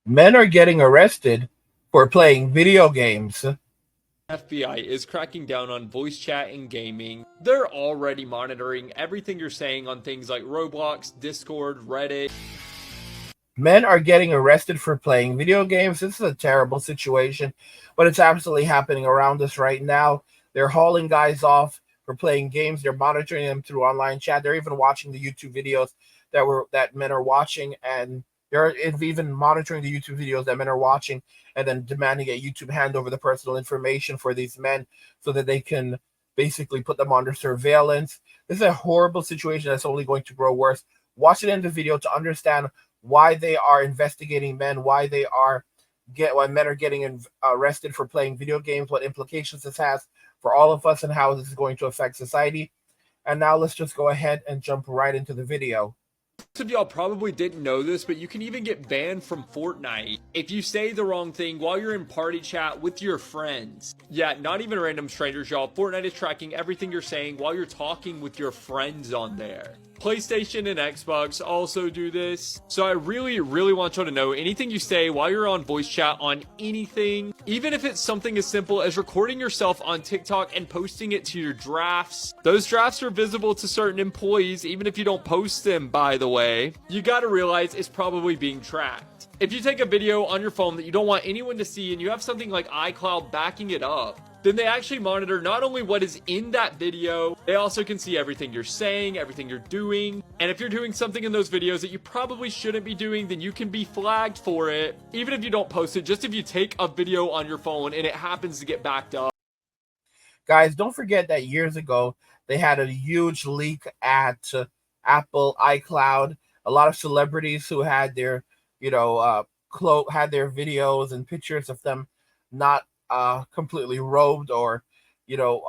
Men are getting arrested for playing video games. FBI is cracking down on voice chat and gaming. They're already monitoring everything you're saying on things like Roblox, Discord, Reddit. Men are getting arrested for playing video games. This is a terrible situation, but it's absolutely happening around us right now. They're hauling guys off for playing games. They're monitoring them through online chat. They're even watching the YouTube videos that men are watching, and they're even monitoring the YouTube videos that men are watching, and then demanding a YouTube hand over the personal information for these men so that they can basically put them under surveillance. This is a horrible situation that's only going to grow worse. Watch it in the video to understand why they are investigating men, why men are getting arrested for playing video games, what implications this has for all of us, and how this is going to affect society. And now let's just go ahead and jump right into the video. Most of y'all probably didn't know this, but you can even get banned from Fortnite if you say the wrong thing while you're in party chat with your friends. Yeah, not even random strangers, y'all. Fortnite is tracking everything you're saying while you're talking with your friends on there. PlayStation and Xbox also do this. So I really want y'all to know, anything you say while you're on voice chat on anything, even if it's something as simple as recording yourself on TikTok and posting it to your drafts, those drafts are visible to certain employees even if you don't post them, by the way. You gotta realize it's probably being tracked. If you take a video on your phone that you don't want anyone to see and you have something like iCloud backing it up, then they actually monitor not only what is in that video, they also can see everything you're saying, everything you're doing. And if you're doing something in those videos that you probably shouldn't be doing, then you can be flagged for it. Even if you don't post it, just if you take a video on your phone and it happens to get backed up. Guys, don't forget that years ago, they had a huge leak at Apple iCloud. A lot of celebrities who had their, had their videos and pictures of them not completely robed or,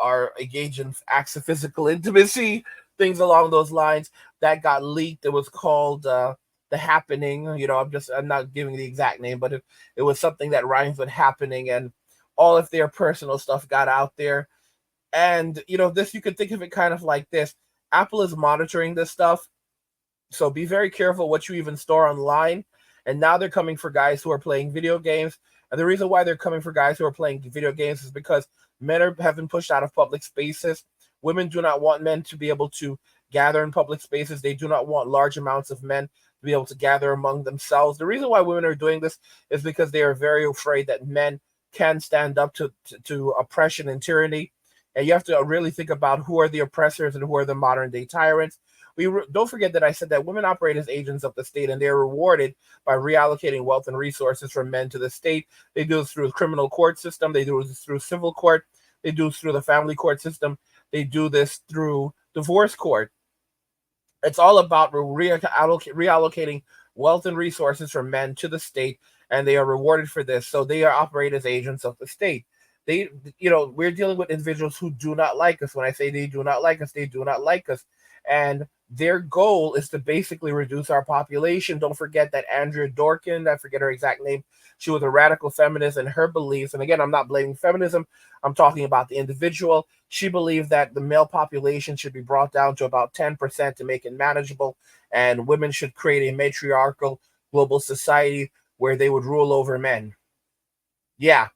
are engaged in acts of physical intimacy, things along those lines. That got leaked. It was called The Happening. I'm not giving the exact name, but it was something that rhymes with happening, and all of their personal stuff got out there. And, this, you could think of it kind of like this. Apple is monitoring this stuff, so be very careful what you even store online. And now they're coming for guys who are playing video games. And the reason why they're coming for guys who are playing video games is because men have been pushed out of public spaces. Women do not want men to be able to gather in public spaces. They do not want large amounts of men to be able to gather among themselves. The reason why women are doing this is because they are very afraid that men can stand up to oppression and tyranny. And you have to really think about who are the oppressors and who are the modern day tyrants. Don't forget that I said that women operate as agents of the state, and they are rewarded by reallocating wealth and resources from men to the state. They do this through the criminal court system. They do this through civil court. They do this through the family court system. They do this through divorce court. It's all about reallocating wealth and resources from men to the state, and they are rewarded for this. So they are operate as agents of the state. We're dealing with individuals who do not like us. When I say they do not like us, they do not like us. And their goal is to basically reduce our population. Don't forget that Andrea Dworkin, I forget her exact name, she was a radical feminist, and her beliefs, and again, I'm not blaming feminism, I'm talking about the individual. She believed that the male population should be brought down to about 10% to make it manageable, and women should create a matriarchal global society where they would rule over men. Yeah,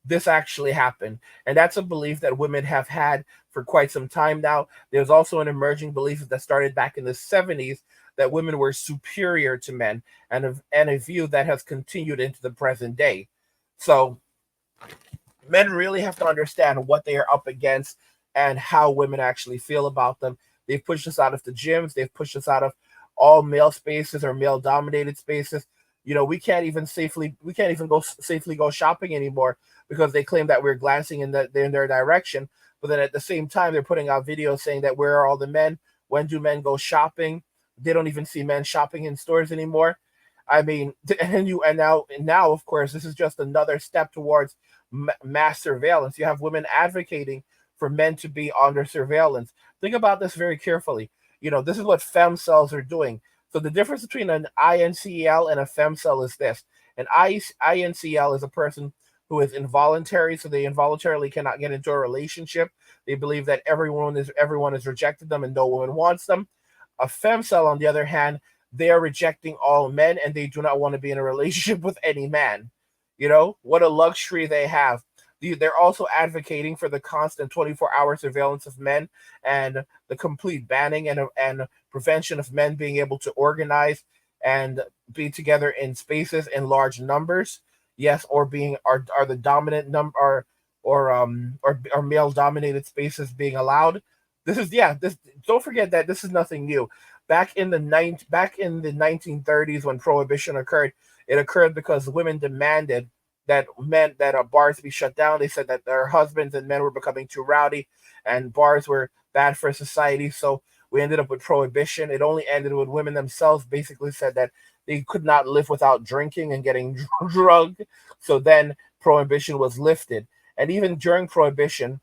this actually happened. And that's a belief that women have had for quite some time now. There's also an emerging belief that started back in the 70s that women were superior to men, and a view that has continued into the present day. So men really have to understand what they are up against and how women actually feel about them. They've pushed us out of the gyms. They've pushed us out of all male spaces or male dominated spaces. We can't even go safely go shopping anymore because they claim that we're glancing in their direction. But then at the same time, they're putting out videos saying that where are all the men? When do men go shopping? They don't even see men shopping in stores anymore. I mean, and now, of course, this is just another step towards mass surveillance. You have women advocating for men to be under surveillance. Think about this very carefully. This is what femcells are doing. So the difference between an INCEL and a femcell is this. An INCL is a person who is involuntary, so they involuntarily cannot get into a relationship. They believe that everyone has rejected them and no woman wants them. A femcell, on the other hand, they are rejecting all men and they do not want to be in a relationship with any man. You know, what a luxury they have. They're also advocating for the constant 24-hour surveillance of men and the complete banning and prevention of men being able to organize and be together in spaces in large numbers. Yes, or being are the dominant number or male dominated spaces being allowed. This is yeah. This don't forget that this is nothing new. Back in the 1930s when prohibition occurred, it occurred because women demanded that bars be shut down. They said that their husbands and men were becoming too rowdy, and bars were bad for society. So we ended up with prohibition. It only ended with women themselves basically said that they could not live without drinking and getting drunk. So then prohibition was lifted, and even during prohibition,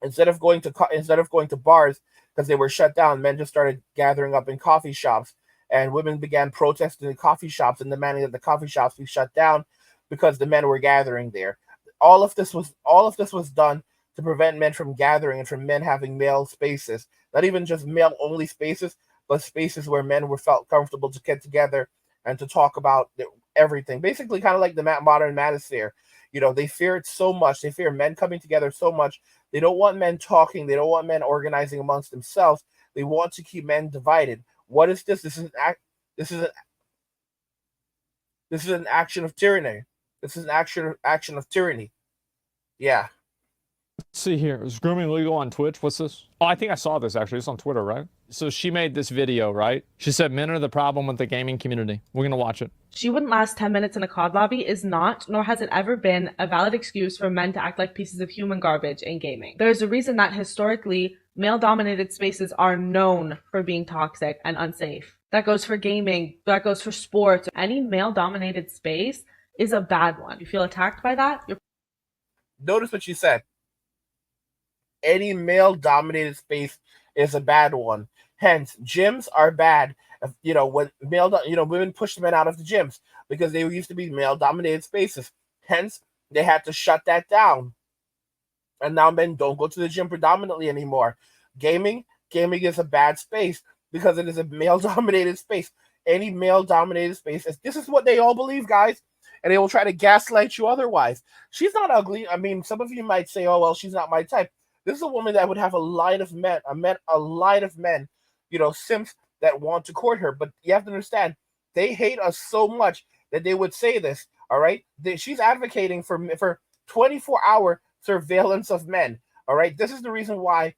instead of going to bars because they were shut down, men just started gathering up in coffee shops, and women began protesting in coffee shops and demanding that the coffee shops be shut down because the men were gathering there. All of this was done to prevent men from gathering and from men having male spaces, not even just male only spaces, but spaces where men were felt comfortable to get together and to talk about everything. Basically, kind of like the modern manosphere. You know, they fear it so much. They fear men coming together so much. They don't want men talking. They don't want men organizing amongst themselves. They want to keep men divided. What is this? This is an act. This is a, this is an action of tyranny. This is an action of tyranny. Yeah. Let's see here. Is grooming legal on Twitch? What's this? Oh, I think I saw this actually. It's on Twitter, right? So she made this video, right? She said men are the problem with the gaming community. We're going to watch it. She wouldn't last 10 minutes in a COD lobby is not, nor has it ever been, a valid excuse for men to act like pieces of human garbage in gaming. There's a reason that historically, male-dominated spaces are known for being toxic and unsafe. That goes for gaming, that goes for sports. Any male-dominated space is a bad one. You feel attacked by that? Notice what you said. Any male-dominated space is a bad one. Hence, gyms are bad. When women pushed men out of the gyms because they used to be male-dominated spaces. Hence, they had to shut that down. And now men don't go to the gym predominantly anymore. Gaming is a bad space because it is a male-dominated space. Any male-dominated space, this is what they all believe, guys. And they will try to gaslight you otherwise. She's not ugly. I mean, some of you might say, oh, well, she's not my type. This is a woman that would have a line of men, simps that want to court her. But you have to understand, they hate us so much that they would say this. All right, she's advocating for 24-hour surveillance of men. All right, this is the reason why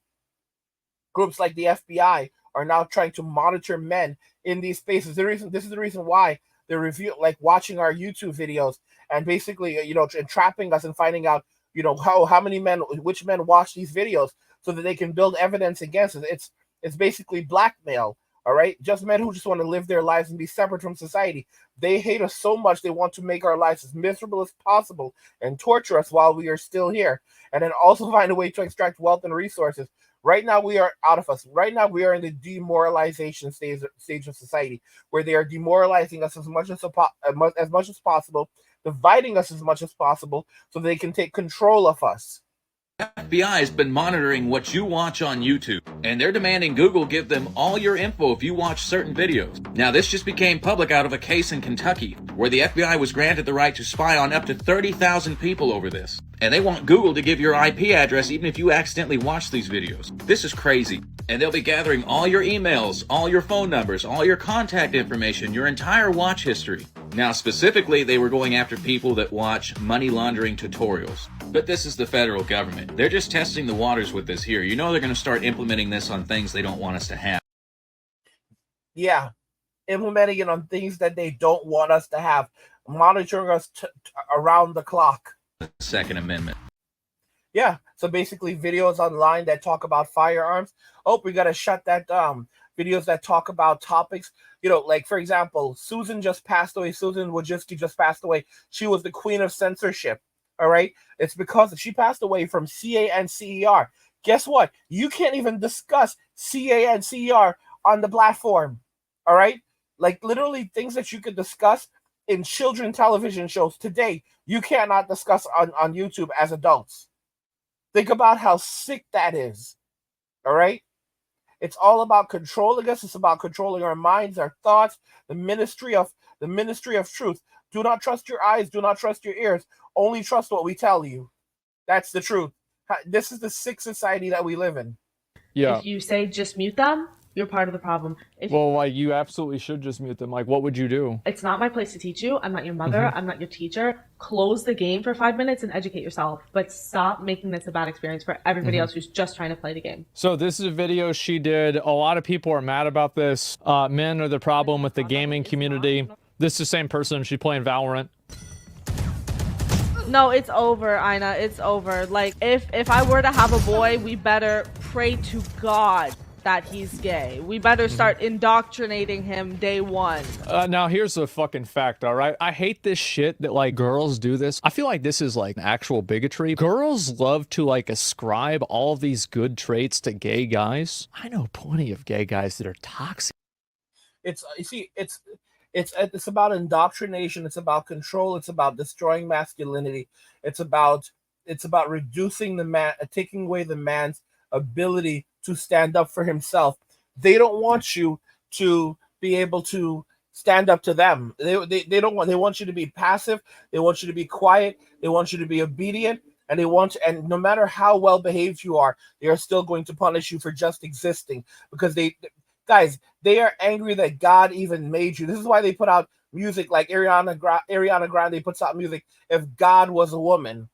groups like the FBI are now trying to monitor men in these spaces. This is the reason why they're watching our YouTube videos and basically, entrapping us and finding out, which men watch these videos so that they can build evidence against us. It's basically blackmail. All right, just men who just want to live their lives and be separate from society. They hate us so much they want to make our lives as miserable as possible and torture us while we are still here, and then also find a way to extract wealth and resources. Right now, we are out of us. Right now, we are in the demoralization stage of society, where they are demoralizing us as much as possible, dividing us as much as possible, so they can take control of us. FBI has been monitoring what you watch on YouTube, and they're demanding Google give them all your info if you watch certain videos. Now, this just became public out of a case in Kentucky, where the FBI was granted the right to spy on up to 30,000 people over this. And they want Google to give your IP address even if you accidentally watch these videos. This is crazy. And they'll be gathering all your emails, all your phone numbers, all your contact information, your entire watch history. Now, specifically, they were going after people that watch money laundering tutorials. But this is the federal government. They're just testing the waters with this here. You know they're going to start implementing this on things they don't want us to have. Yeah, implementing it on things that they don't want us to have. Monitoring us around the clock. Second Amendment. Yeah, so basically videos online that talk about firearms. Oh, we got to shut that down. Videos that talk about topics, like, for example, Susan just passed away. Susan Wojcicki just passed away. She was the queen of censorship. All right, it's because she passed away from CA and CER. Guess what? You can't even discuss CA and CER on the platform. All right, like literally things that you could discuss in children television shows today, you cannot discuss on YouTube as adults. Think about how sick that is. All right, It's all about controlling us. It's about controlling our minds, our thoughts, the ministry of truth. Do not trust your eyes. Do not trust your ears. Only trust what we tell you. That's the truth. This is the sick society that we live in. Yeah. If you say just mute them, you're part of the problem. Well, like, you absolutely should just mute them. Like, what would you do? It's not my place to teach you. I'm not your mother. I'm not your teacher. Close the game for 5 minutes and educate yourself. But stop making this a bad experience for everybody else who's just trying to play the game. So this is a video she did. A lot of people are mad about this. Men are the problem with the gaming community. This is the same person. She's playing Valorant. No, it's over, Ina. It's over. Like, if I were to have a boy, we better pray to God that he's gay. We better start indoctrinating him day one. Now here's a fucking fact, all right? I hate this shit that, like, girls do this. I feel like this is, like, actual bigotry. Girls love to, like, ascribe all of these good traits to gay guys. I know plenty of gay guys that are toxic. It's about indoctrination. It's about control. It's about destroying masculinity. It's about reducing the man, taking away the man's ability to stand up for himself. They don't want you to be able to stand up to them. They want you to be passive. They want you to be quiet. They want you to be obedient. And and no matter how well behaved you are, they are still going to punish you for just existing, because guys, they are angry that God even made you. This is why they put out music like Ariana Grande puts out music, If God Was a Woman.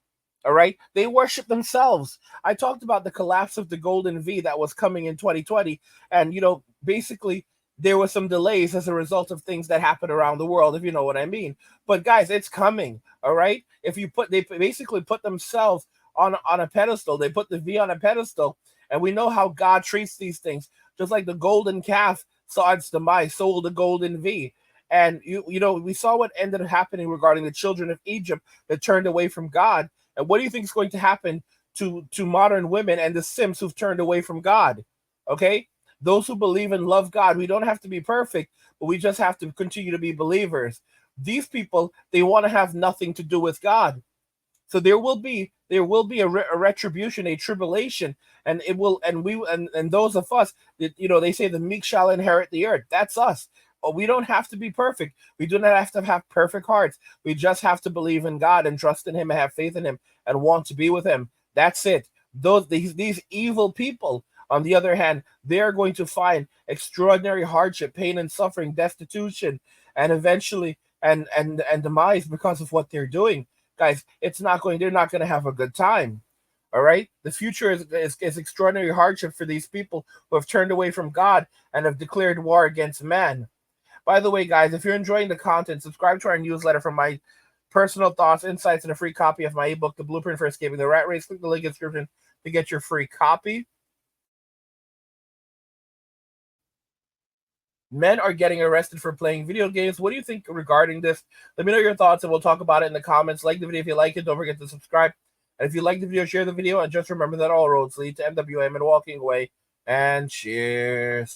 All right? They worship themselves. I talked about the collapse of the Golden V that was coming in 2020. And, basically, there were some delays as a result of things that happened around the world, if you know what I mean. But, guys, it's coming. All right? They basically put themselves on a pedestal. They put the V on a pedestal. And we know how God treats these things. Just like the golden calf saw its demise, so will the golden V. And we saw what ended up happening regarding the children of Egypt that turned away from God. And what do you think is going to happen to modern women and the simps who've turned away from God? Okay? Those who believe and love God, we don't have to be perfect, but we just have to continue to be believers. These people, they want to have nothing to do with God. So there will be a retribution, a tribulation, and it will, and those of us that, they say the meek shall inherit the earth. That's us. But we don't have to be perfect. We do not have to have perfect hearts. We just have to believe in God and trust in Him and have faith in Him and want to be with Him. That's it. These evil people, on the other hand, they are going to find extraordinary hardship, pain and suffering, destitution, and eventually and demise because of what they're doing. Guys, they're not going to have a good time. All right? The future is extraordinary hardship for these people who have turned away from God and have declared war against man. By the way, guys, if you're enjoying the content, subscribe to our newsletter for my personal thoughts, insights, and a free copy of my ebook, The Blueprint for Escaping the Rat Race. Click the link in the description to get your free copy. Men are getting arrested for playing video games. What do you think regarding this? Let me know your thoughts, and we'll talk about it in the comments. Like the video if you like it. Don't forget to subscribe. And if you like the video, share the video. And just remember that all roads lead to MWM and walking away. And cheers.